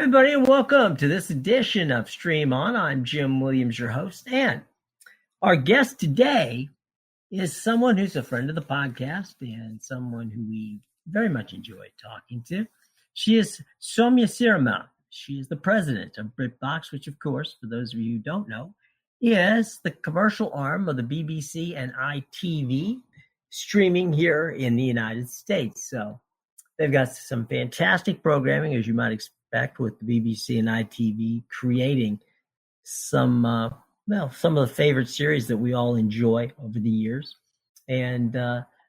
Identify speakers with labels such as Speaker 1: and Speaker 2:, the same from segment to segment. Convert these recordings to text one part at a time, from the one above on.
Speaker 1: everybody, and welcome to this edition of Stream On. I'm Jim Williams, your host, and our guest today is someone who's a friend of the podcast and someone who we very much enjoy talking to. She is Soumya Sriraman. She is the president of Britbox, which, of course, for those of you who don't know, is the commercial arm of the BBC and ITV streaming here in the United States. So they've got some fantastic programming, as you might expect, with the BBC and ITV creating some of the favorite series that we all enjoy over the years. And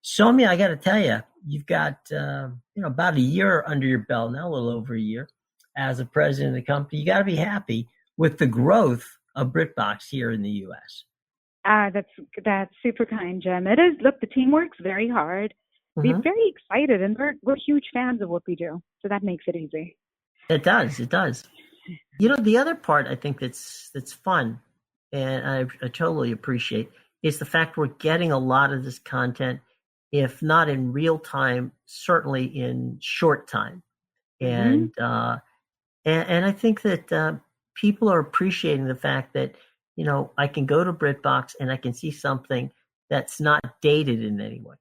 Speaker 1: Soumya, I got to tell you, you've got about a year under your belt now, a little over a year, as a president of the company. You got to be happy with the growth of Britbox here in the U.S.
Speaker 2: That's super kind, Jim. It is. Look, the team works very hard. We're very excited, and we're huge fans of what we do, so that makes it easy.
Speaker 1: It does. You know, the other part I think that's fun, and I totally appreciate, is the fact we're getting a lot of this content, if not in real time, certainly in short time, and I think that people are appreciating the fact that I can go to Britbox and I can see something that's not dated in any way.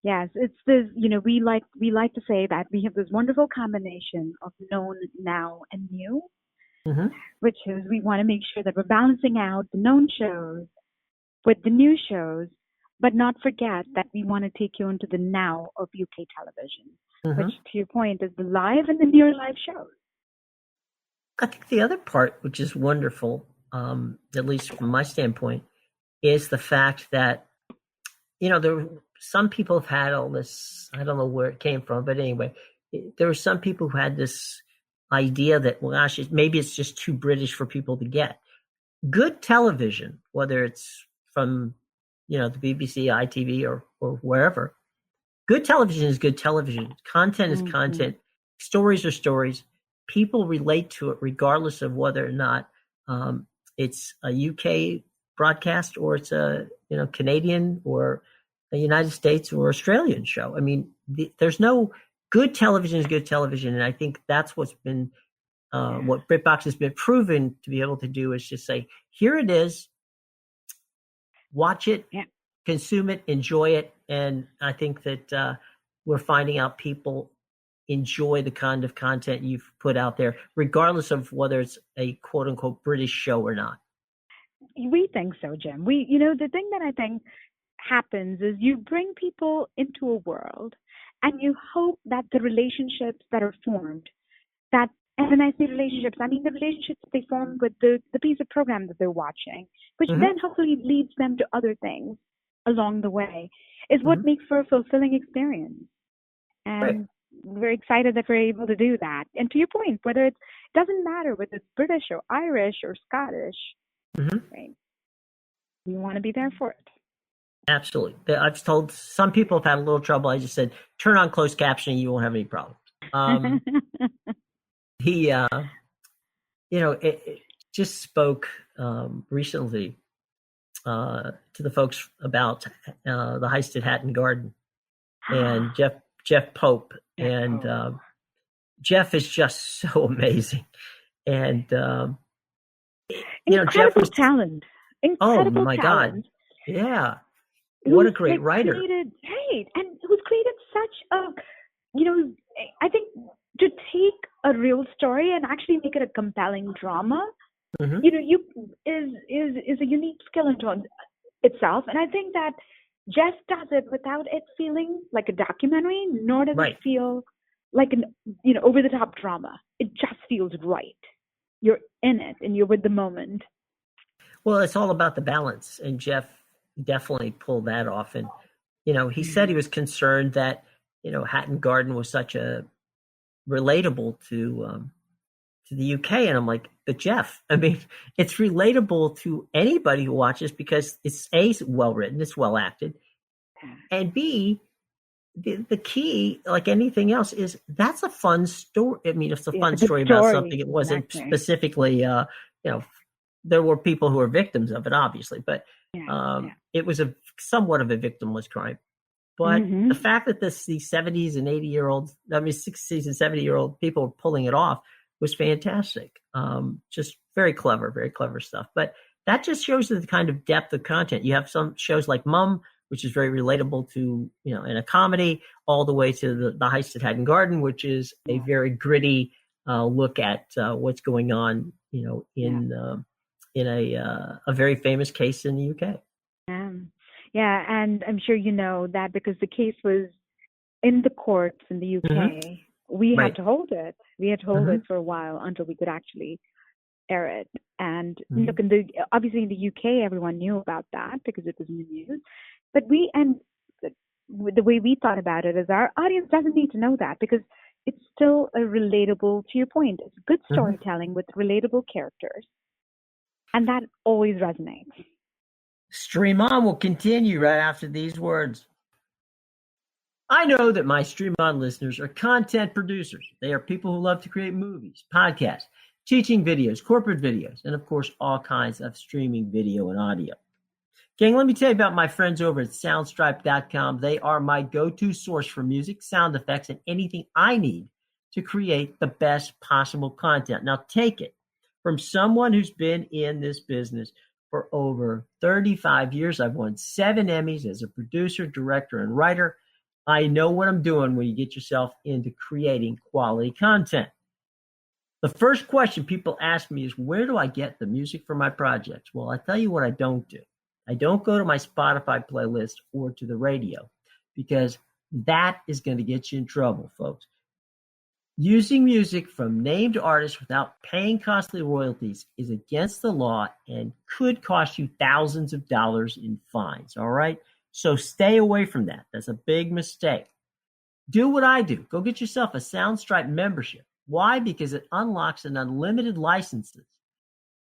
Speaker 2: Yes, it's this, we like to say that we have this wonderful combination of known, now, and new, which is we want to make sure that we're balancing out the known shows with the new shows, but not forget that we want to take you into the now of UK television, which, to your point, is the live and the near live shows.
Speaker 1: I think the other part, which is wonderful, at least from my standpoint, is the fact that, some people have had all this, I don't know where it came from, but anyway, there were some people who had this idea that, well, gosh, maybe it's just too British for people to get. Good television, whether it's from, the BBC, ITV, or wherever, good television is good television. Content is content. Stories are stories. People relate to it regardless of whether or not it's a UK broadcast or it's a Canadian or a United States or Australian show. I mean, there's no good television is good television, and I think that's what's been what Britbox has been proven to be able to do is just say, here it is, watch it, consume it, enjoy it, and I think that we're finding out people enjoy the kind of content you've put out there, regardless of whether it's a quote unquote British show or not.
Speaker 2: We think so, Jim. The thing that I think happens is you bring people into a world and you hope that the relationships that are formed, and when I say relationships, I mean the relationships they form with the piece of program that they're watching, which then hopefully leads them to other things along the way, is what makes for a fulfilling experience. And we're excited that we're able to do that. And to your point, whether it doesn't matter whether it's British or Irish or Scottish, right? We want to be there for it.
Speaker 1: Absolutely. I've told some people have had a little trouble. I just said, turn on closed captioning. You won't have any problems. It just spoke recently to the folks about the Heist at Hatton Garden and Jeff Pope. And Jeff is just so amazing. And,
Speaker 2: incredible
Speaker 1: Jeff
Speaker 2: talent.
Speaker 1: Incredible talent. God. Yeah. What a great writer.
Speaker 2: And who's created such a, I think to take a real story and actually make it a compelling drama, is a unique skill into itself. And I think that Jeff does it without it feeling like a documentary, nor does it feel like an, over the top drama. It just feels right. You're in it and you're with the moment.
Speaker 1: Well, it's all about the balance, and Jeff definitely pulled that off. And, he said he was concerned that, Hatton Garden was such a relatable to the UK. And I'm like, but Jeff, I mean, it's relatable to anybody who watches because it's A, well written, it's well acted. And B, the key, like anything else, is that's a fun story. I mean, it's a fun story about something. It wasn't specifically, there were people who were victims of it, obviously, but it was somewhat of a victimless crime. But the fact that these 70s and 80-year-olds, 60s and 70-year-old people were pulling it off was fantastic. Just very clever stuff. But that just shows the kind of depth of content. You have some shows like Mum, which is very relatable to, in a comedy, all the way to the Heist at Hatton Garden, which is a very gritty look at what's going on, in a very famous case in the UK.
Speaker 2: Yeah, and I'm sure you know that because the case was in the courts in the UK, we had to hold it. We had to hold it for a while until we could actually air it. And look, obviously in the UK, everyone knew about that because it was in the news. But the way we thought about it is our audience doesn't need to know that because it's still a relatable, to your point, it's good storytelling with relatable characters. And that always resonates.
Speaker 1: Stream On will continue right after these words. I know that my Stream On listeners are content producers. They are people who love to create movies, podcasts, teaching videos, corporate videos, and of course, all kinds of streaming video and audio. Gang, let me tell you about my friends over at soundstripe.com. They are my go-to source for music, sound effects, and anything I need to create the best possible content. Now, take it from someone who's been in this business for over 35 years. I've won 7 Emmys as a producer, director, and writer. I know what I'm doing when you get yourself into creating quality content. The first question people ask me is, where do I get the music for my projects? Well, I tell you what I don't do. I don't go to my Spotify playlist or to the radio because that is going to get you in trouble, folks. Using music from named artists without paying costly royalties is against the law and could cost you thousands of dollars in fines, all right? So stay away from that. That's a big mistake. Do what I do. Go get yourself a Soundstripe membership. Why? Because it unlocks an unlimited licenses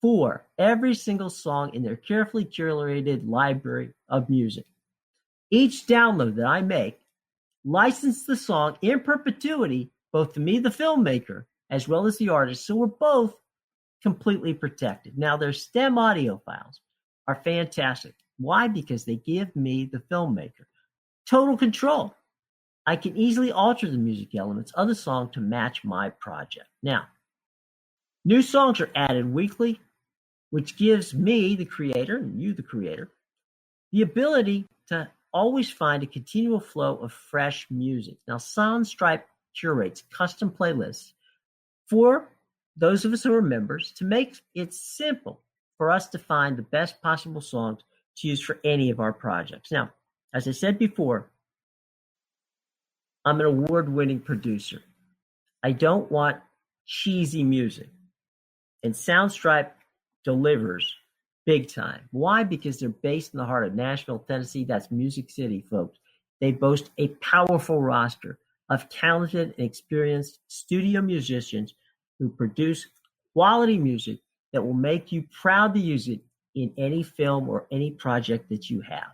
Speaker 1: for every single song in their carefully curated library of music. Each download that I make licenses the song in perpetuity, both to me, the filmmaker, as well as the artist, so we're both completely protected. Now, their STEM audio files are fantastic. Why? Because they give me, the filmmaker, total control. I can easily alter the music elements of the song to match my project. Now, new songs are added weekly, which gives me, the creator, and you, the creator, the ability to always find a continual flow of fresh music. Now, Soundstripe curates custom playlists for those of us who are members to make it simple for us to find the best possible songs to use for any of our projects. Now, as I said before, I'm an award-winning producer. I don't want cheesy music. And Soundstripe delivers big time. Why? Because they're based in the heart of Nashville, Tennessee. That's Music City, folks. They boast a powerful roster of talented and experienced studio musicians who produce quality music that will make you proud to use it in any film or any project that you have.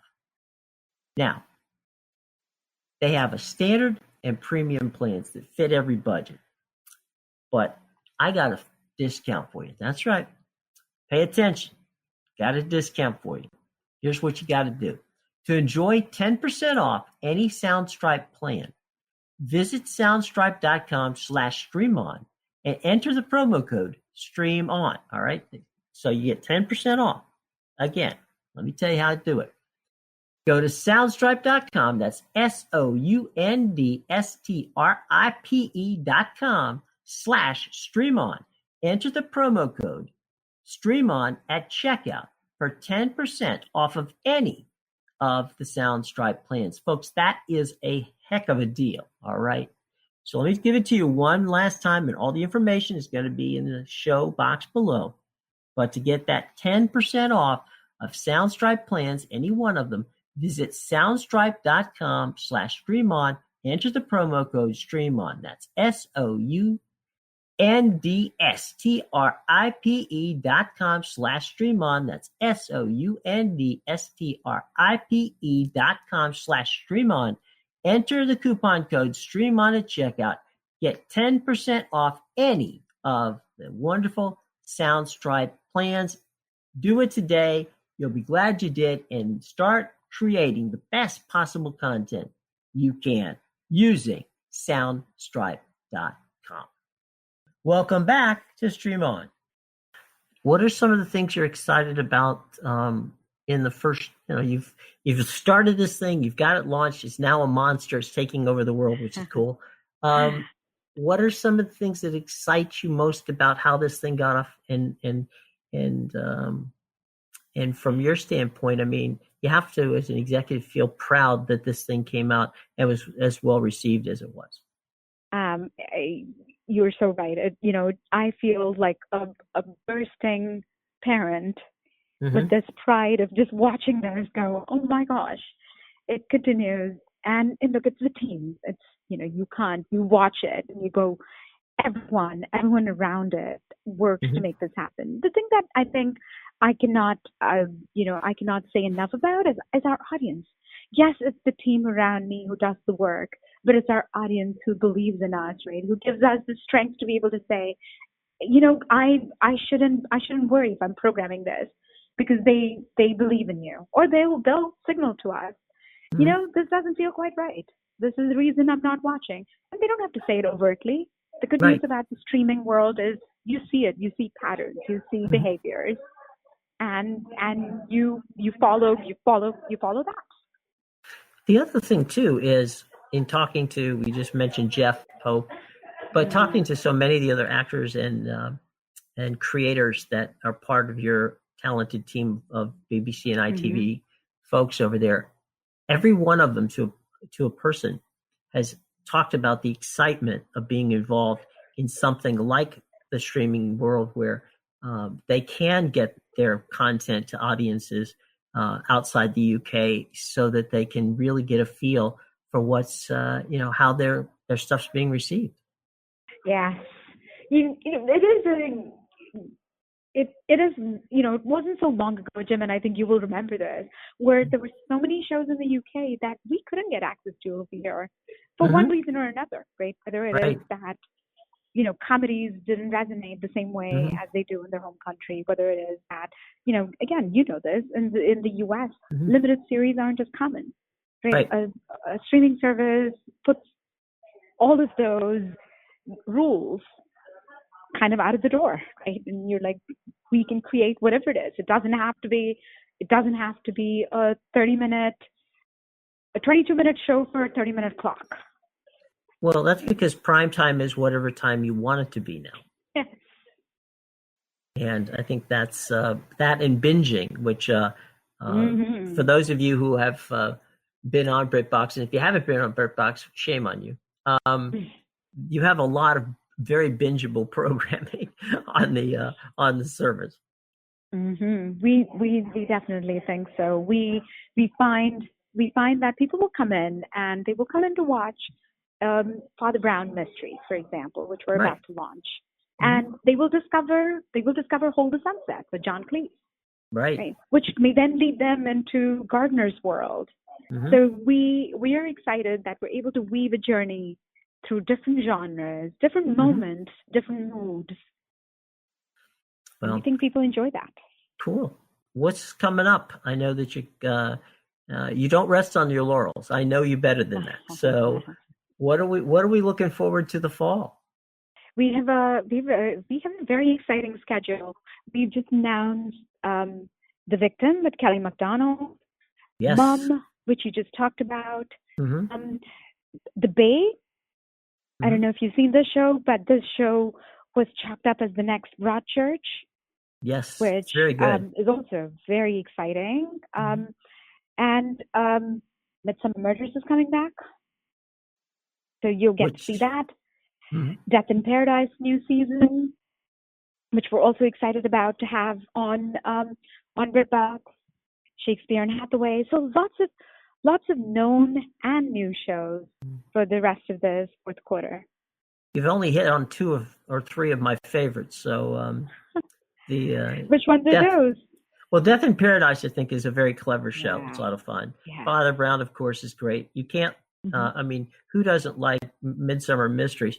Speaker 1: Now, they have a standard and premium plans that fit every budget. But I got a discount for you. That's right. Pay attention. Got a discount for you. Here's what you got to do. To enjoy 10% off any Soundstripe plan, visit soundstripe.com/streamon and enter the promo code STREAMON. All right. So you get 10% off. Again, let me tell you how to do it. Go to soundstripe.com. That's soundstripe.com/streamon. Enter the promo code STREAMON at checkout for 10% off of any of the Soundstripe plans. Folks, that is a heck of a deal, all right? So let me give it to you one last time, and all the information is going to be in the show box below. But to get that 10% off of Soundstripe plans, any one of them, visit soundstripe.com/streamon, enter the promo code STREAMON. That's soundstripe.com/streamon. That's soundstripe.com/streamon. Enter the coupon code STREAMON at checkout. Get 10% off any of the wonderful Soundstripe plans. Do it today. You'll be glad you did, and start creating the best possible content you can using soundstripe.com. Welcome back to Stream On. What are some of the things you're excited about in the first, you've started this thing, you've got it launched, it's now a monster, it's taking over the world, which is cool. What are some of the things that excite you most about how this thing got off? And from your standpoint, I mean, you have to, as an executive, feel proud that this thing came out and was as well received as it was.
Speaker 2: You're so right. I feel like a bursting parent with this pride of just watching this go, oh my gosh, it continues. And look, it's the team. It's, you watch it and you go, everyone around it works to make this happen. The thing that I think I cannot say enough about is our audience. Yes, it's the team around me who does the work, but it's our audience who believes in us, right? Who gives us the strength to be able to say, I shouldn't worry if I'm programming this because they believe in you, or they'll signal to us, this doesn't feel quite right. This is the reason I'm not watching. And they don't have to say it overtly. The good news about the streaming world is you see it, you see patterns, you see behaviors, and you follow that.
Speaker 1: The other thing too is in talking to, we just mentioned Jeff Pope, but talking to so many of the other actors and creators that are part of your talented team of BBC and ITV folks over there, every one of them to a person has talked about the excitement of being involved in something like the streaming world where they can get their content to audiences outside the UK so that they can really get a feel for what's, how their stuff's being received.
Speaker 2: Yeah. It is, it wasn't so long ago, Jim, and I think you will remember this, where there were so many shows in the UK that we couldn't get access to over here for one reason or another, right? Whether it is that, comedies didn't resonate the same way as they do in their home country, whether it is that, again, this, in the US, limited series aren't as common, right? A streaming service puts all of those rules kind of out of the door, right? And you're like, we can create whatever it is. It doesn't have to be a 22-minute show for a 30-minute clock.
Speaker 1: Well, that's because prime time is whatever time you want it to be now.
Speaker 2: Yes.
Speaker 1: And I think that's that and binging, which for those of you who have been on Britbox, and if you haven't been on Britbox, shame on you. You have a lot of very bingeable programming on the service.
Speaker 2: We definitely think so. We find that people will come in and they will come in to watch Father Brown Mysteries, for example, which we're about to launch, and they will discover Hold the Sunset with John Cleese, right? Which may then lead them into Gardner's World. So we are excited that we're able to weave a journey through different genres, different moments, different moods. Well, I think people enjoy that.
Speaker 1: Cool. What's coming up? I know that you don't rest on your laurels. I know you better than that. So, what are we looking forward to the fall?
Speaker 2: We have a very exciting schedule. We've just announced The Victim with Kelly MacDonald.
Speaker 1: Yes.
Speaker 2: Mom, which you just talked about. The Bay. I don't know if you've seen this show, but this show was chalked up as the next Broadchurch.
Speaker 1: Yes,
Speaker 2: which
Speaker 1: very good.
Speaker 2: Is also very exciting. And Midsomer Murders is coming back, so you'll get to see that. Death in Paradise new season, which we're also excited about to have on Britbox. Shakespeare and Hathaway. So lots of known and new shows for the rest of the fourth quarter.
Speaker 1: You've only hit on 2 or 3 of my favorites. So
Speaker 2: which ones are those?
Speaker 1: Well, Death in Paradise, I think, is a very clever show. It's a lot of fun. Yeah. Father Brown, of course, is great. You can't. I mean, who doesn't like Midsomer Mysteries?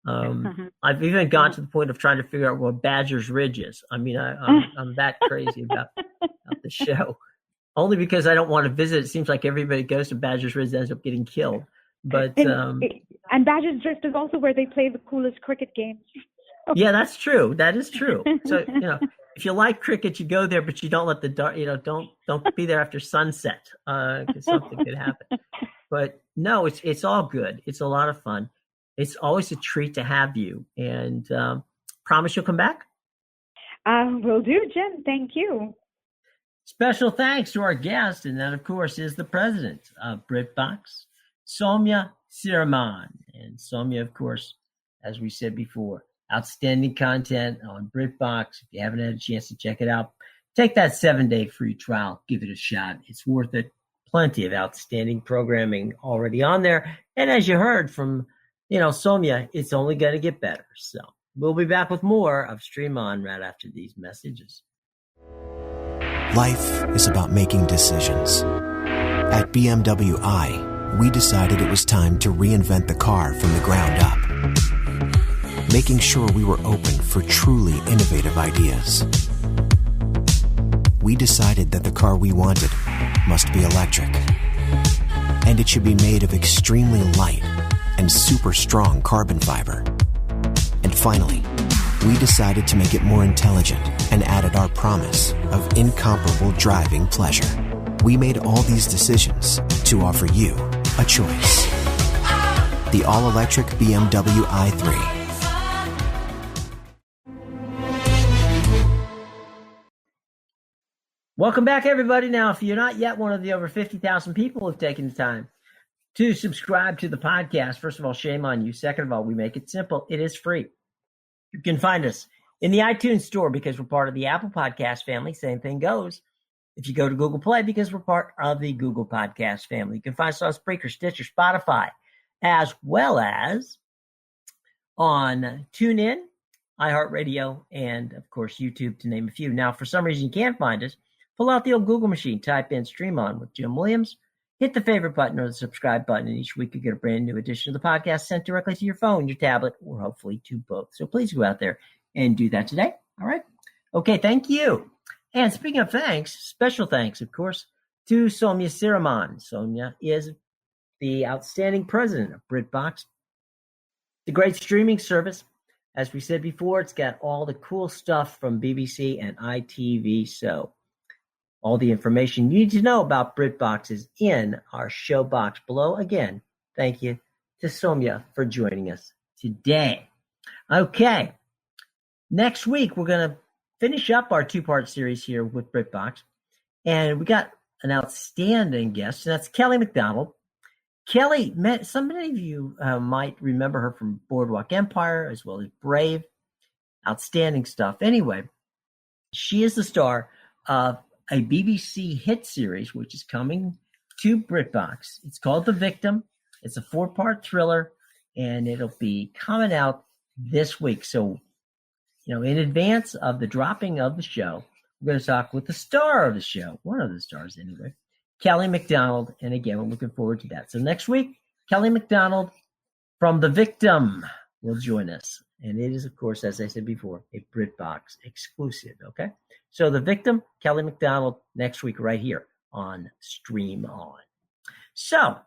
Speaker 1: I've even gone to the point of trying to figure out what Badger's Ridge is. I mean, I'm that crazy about the show. Only because I don't want to visit. It seems like everybody goes to Badger's Ridge and ends up getting killed. But
Speaker 2: and Badger's Drift is also where they play the coolest cricket games.
Speaker 1: Yeah, that's true. That is true. So, if you like cricket, you go there, but you don't let the dark, don't be there after sunset, because something could happen. But no, it's all good. It's a lot of fun. It's always a treat to have you, and promise you'll come back?
Speaker 2: Will do, Jim. Thank you.
Speaker 1: Special thanks to our guest, and that, of course, is the president of Britbox, Soumya Sriraman. And Soumya, of course, as we said before, outstanding content on Britbox. If you haven't had a chance to check it out, take that 7-day free trial. Give it a shot. It's worth it. Plenty of outstanding programming already on there. And as you heard from, Soumya, it's only going to get better. So we'll be back with more of Stream On right after these messages.
Speaker 3: Life is about making decisions. At BMW I, we decided it was time to reinvent the car from the ground up, making sure we were open for truly innovative ideas. We decided that the car we wanted must be electric, and it should be made of extremely light and super strong carbon fiber. And finally, we decided to make it more intelligent and added our promise of incomparable driving pleasure. We made all these decisions to offer you a choice. The all-electric BMW i3.
Speaker 1: Welcome back, everybody. Now, if you're not yet one of the over 50,000 people who've taken the time to subscribe to the podcast, first of all, shame on you. Second of all, we make it simple. It is free. You can find us in the iTunes store because we're part of the Apple Podcast family. Same thing goes if you go to Google Play because we're part of the Google Podcast family. You can find us on Spreaker, Stitcher, Spotify, as well as on TuneIn, iHeartRadio, and, of course, YouTube, to name a few. Now, for some reason you can't find us, pull out the old Google machine, type in Stream On with Jim Williams, hit the favorite button or the subscribe button, and each week you get a brand new edition of the podcast sent directly to your phone, your tablet, or hopefully to both. So please go out there and do that today. All right? Okay, thank you. And speaking of thanks, special thanks, of course, to Soumya Sriraman. Soumya is the outstanding president of Britbox, the great streaming service. As we said before, it's got all the cool stuff from BBC and ITV. So all the information you need to know about Britbox is in our show box below. Again, thank you to Soumya for joining us today. Okay, next week we're going to finish up our two-part series here with Britbox. And we got an outstanding guest, and that's Kelly McDonald. Kelly, some of you might remember her from Boardwalk Empire as well as Brave. Outstanding stuff. Anyway, she is the star of a BBC hit series, which is coming to Britbox. It's called The Victim. It's a 4-part thriller, and it'll be coming out this week. So, in advance of the dropping of the show, we're going to talk with the star of the show, one of the stars anyway, Kelly McDonald. And again, we're looking forward to that. So next week, Kelly McDonald from The Victim will join us. And it is, of course, as I said before, a Britbox exclusive, okay? So The Victim, Kelly McDonald, next week right here on Stream On. So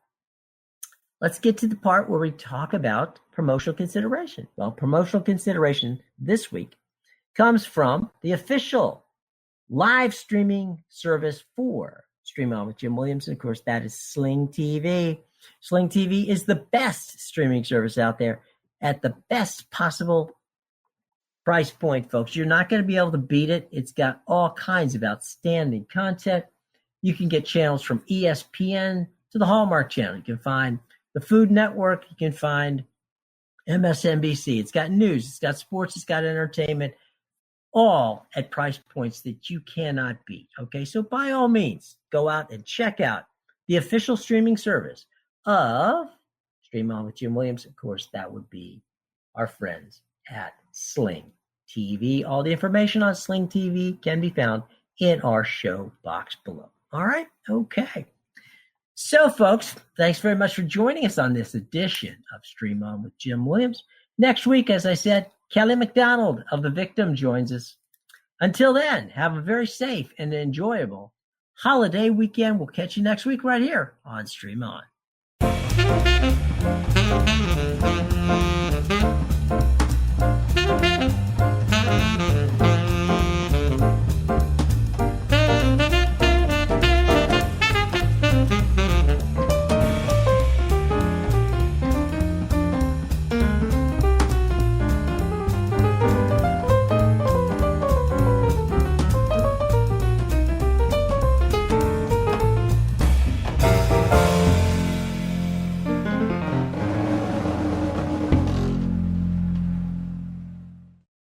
Speaker 1: let's get to the part where we talk about promotional consideration. Well, promotional consideration this week comes from the official live streaming service for Stream On with Jim Williams. And, of course, that is Sling TV. Sling TV is the best streaming service out there at the best possible price point, folks. You're not going to be able to beat it. It's got all kinds of outstanding content. You can get channels from ESPN to the Hallmark Channel. You can find the Food Network. You can find MSNBC. It's got news. It's got sports. It's got entertainment, all at price points that you cannot beat. Okay, so by all means, go out and check out the official streaming service of Stream On with Jim Williams. Of course, that would be our friends at Sling TV. All the information on Sling TV can be found in our show box below. All right? Okay. So, folks, thanks very much for joining us on this edition of Stream On with Jim Williams. Next week, as I said, Kelly McDonald of The Victim joins us. Until then, have a very safe and enjoyable holiday weekend. We'll catch you next week right here on Stream On. Bye.